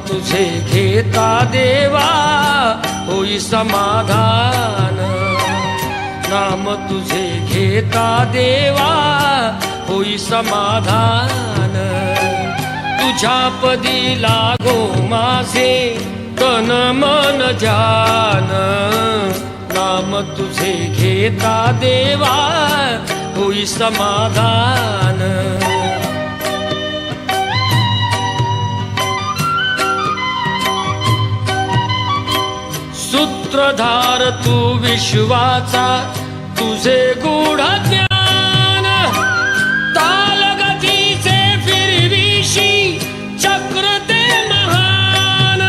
तुझे घेता देवा होई समाधान, नाम तुझे घेता देवा होई समाधान। तुझ्या पदी लागो माझे तन मन जान, नाम तुझे घेता देवा होई समाधान। सूत्रधार तू विश्वाचा तुझे गूढ ज्ञान, तालगतीचे फिरविशी चक्र ते महान।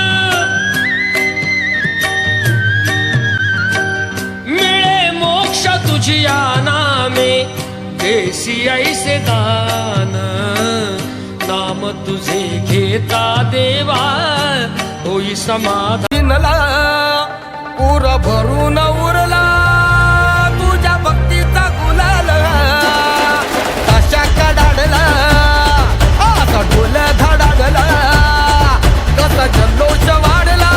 मिळे मोक्ष तुझिया नामे देसी ऐसे दान, नाम तुझे घेता देवा होई समाधान। पूर भरून उरला तुझ्या भक्तीचा गुलाल, कशा कडाडला असा ढोल धडाडला, कसा जल्लोष वाढला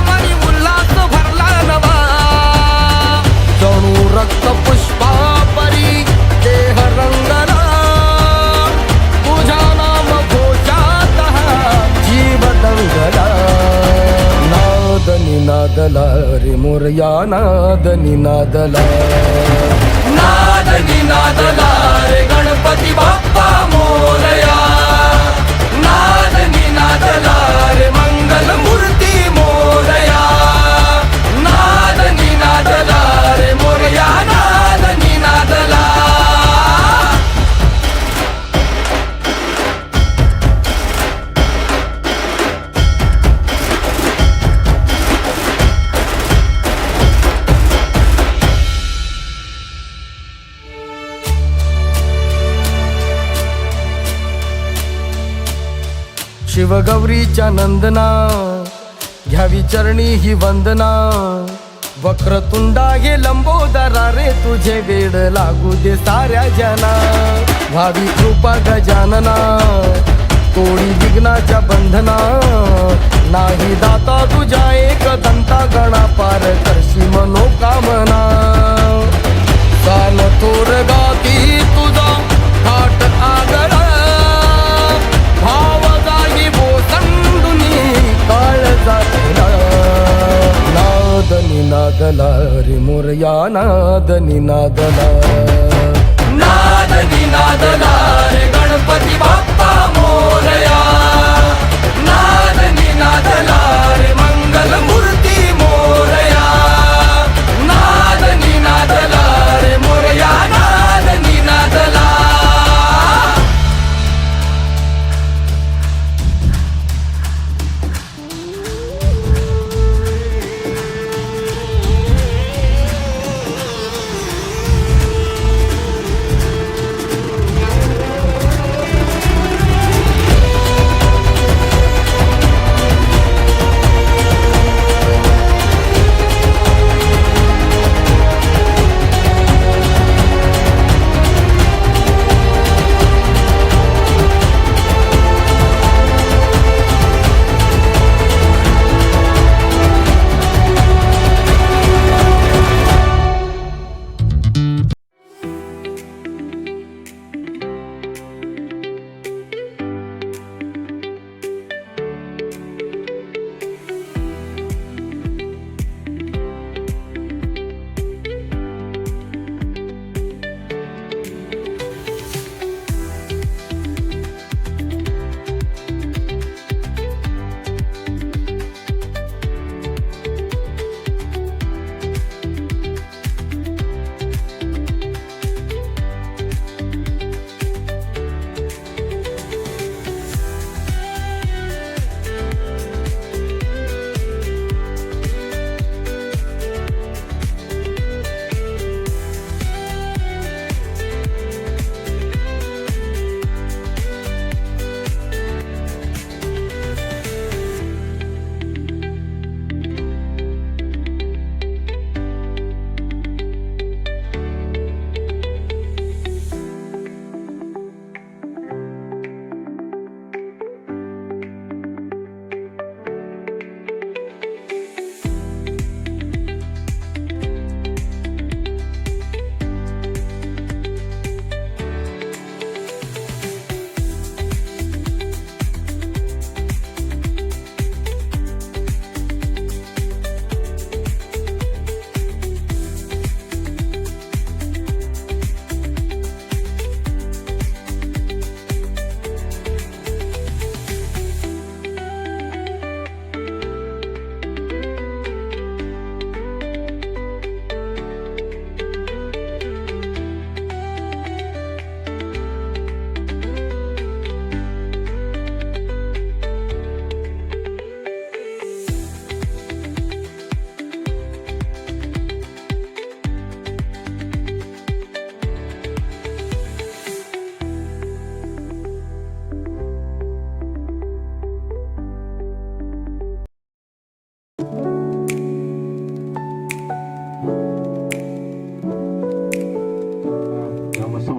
मनी उल्हास भरला नवा। जणू रक्त पुष्पा परी देह रंगला, तुझ्या नाम घोषात जीव दंगला। नादला रे मोरया नादनी नादला, नादनी नादला रे गणपती बाप्पा मोरया, नादनी नादला रे मंगल मूर्ती मोरया, नादनी नादला रे मोरया नादनी नादला। शिवगौरीच्या नंदना घ्यावी चरणी ही वंदना, वक्रतुंडा हे लंबोदरा रे तुझे वेड लागू दे साऱ्या जना। व्हावी कृपा गजानना तोडी विघ्नाच्या बंधना, नाही दाता तुझ्या एक दंता गणा पार करशी मनोकामना। कान थोर गाती तुझा थाट आगळा, भाव जागी बोसंडुनी काळ जातला। नादनी नादला रे मोरया नादनी नादला, नादनी नादला रे गणपती बाप्पा मोरया, नादनी नादला रे मंगल मूर्ती मोरया, नादनी नादला रे मोरया नादनी नादला।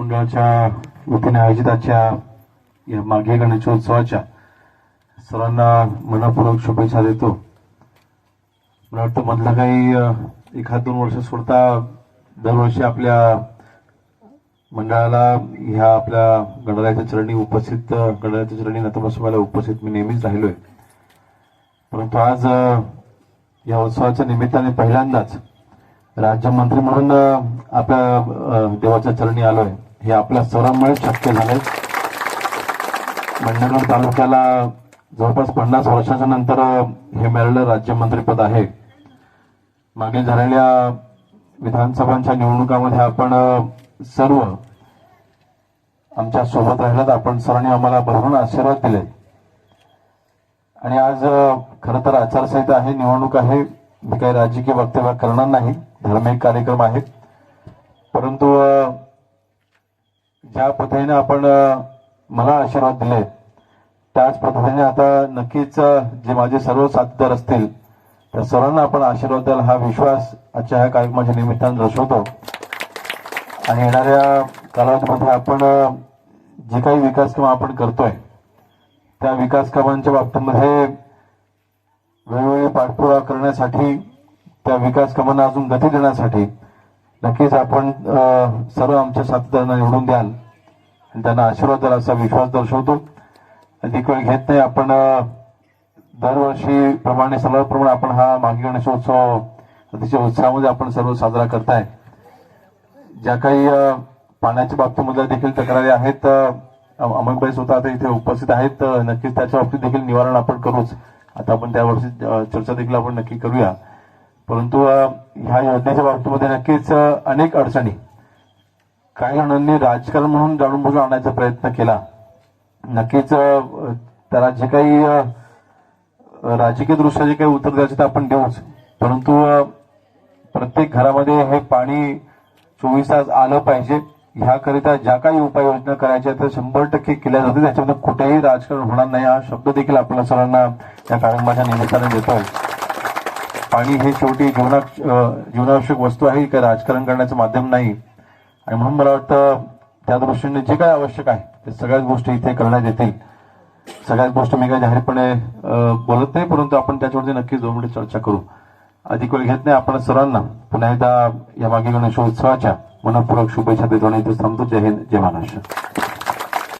मंडळाच्या वतीने आयोजित आजच्या या माघे गणेशोत्सवाच्या सर्वांना मनपूर्वक शुभेच्छा देतो. मला वाटतं मधलं काही 1-2 वर्ष सोडता दरवर्षी आपल्या मंडळाला ह्या आपल्या गणरायाच्या चरणी नतमस्तकाला उपस्थित मी नेहमीच राहिलोय. परंतु आज या उत्सवाच्या निमित्ताने पहिल्यांदाच राज्यमंत्री म्हणून आपल्या देवाच्या चरणी आलोय. हे आपल्या सर्वांमुळे शक्य झालंय. मंडणगड तालुक्याला जवळपास 50 वर्षाच्या नंतर हे मिळालेलं राज्यमंत्रीपद आहे. मागे झालेल्या विधानसभांच्या निवडणुकामध्ये आपण सर्व आमच्या सोबत राहिलात. आपण सर्वांनी आम्हाला भरपूर आशीर्वाद दिले आणि आज खरं तर आचारसंहिता आहे, निवडणूक आहे. मी काही राजकीय वक्तव्य करणार नाही, धार्मिक कार्यक्रम आहे. परंतु ज्या पद्धतीने आपण मला आशीर्वाद दिले त्याच पद्धतीने आता नक्कीच जे माझे सर्व साथीदार असतील त्या सर्वांना आपण आशीर्वाद द्याल हा विश्वास आजच्या ह्या कार्यक्रमाच्या निमित्ताने दर्शवतो. आणि येणाऱ्या कालावधीमध्ये आपण जे काही विकास कामं आपण करतोय त्या विकास कामांच्या बाबतीमध्ये वेळोवेळी पाठपुरावा करण्यासाठी, त्या विकास कामांना अजून गती देण्यासाठी नक्कीच आपण सर्व आमच्या साथीदारांना निवडून द्याल आणि त्यांना आशीर्वाद द्याल असा विश्वास दर्शवतो. अधिक वेळ घेत नाही. आपण दरवर्षी प्रमाणे सर्वांप्रमाणे आपण हा माघी गणेशोत्सव अतिशय उत्साहामध्ये आपण सर्व साजरा करताय. ज्या काही पाण्याच्या बाबतीमध्ये देखील तक्रारी आहेत, अमोलबाई स्वतः आता इथे उपस्थित आहेत. नक्कीच त्याच्या बाबतीत देखील निवारण आपण करूच. आता आपण त्यावरची चर्चा देखील आपण नक्की करूया. परंतु ह्या योजनेच्या बाबतीमध्ये नक्कीच अनेक अडचणी काही जणांनी राजकारण म्हणून जाणून बुजून आणायचा प्रयत्न केला. नक्कीच त्याला जे काही राजकीय दृष्ट्या जे काही उत्तर द्यायचे ते आपण देऊच. परंतु प्रत्येक घरामध्ये हे पाणी 24 तास आलं पाहिजे. ह्याकरिता ज्या काही उपाययोजना करायच्या त्या 100% केल्या जातील. त्याच्यामध्ये कुठेही राजकारण होणार नाही हा शब्द देखील आपल्या सर्वांना या कार्यक्रमाच्या निमित्ताने देतोय. पाणी हे शेवटी जीवनावश्यक वस्तू आहे, काही राजकारण करण्याचं माध्यम नाही. आणि म्हणून मला वाटतं त्या दृष्टीने जे काही आवश्यक आहे ते सगळ्याच गोष्टी इथे करण्यात येतील. सगळ्याच गोष्टी मी काही जाहीरपणे बोलत नाही, परंतु आपण त्याच्यावरती नक्कीच 2 मिनिटे चर्चा करू. अधिक वेळ घेत नाही. आपण सर्वांना पुन्हा एकदा या माघी गणेशोत्सवाच्या मनपूर्वक शुभेच्छा देतो आणि इथे थांबतो. जय हिंद, जय महाराष्ट्र.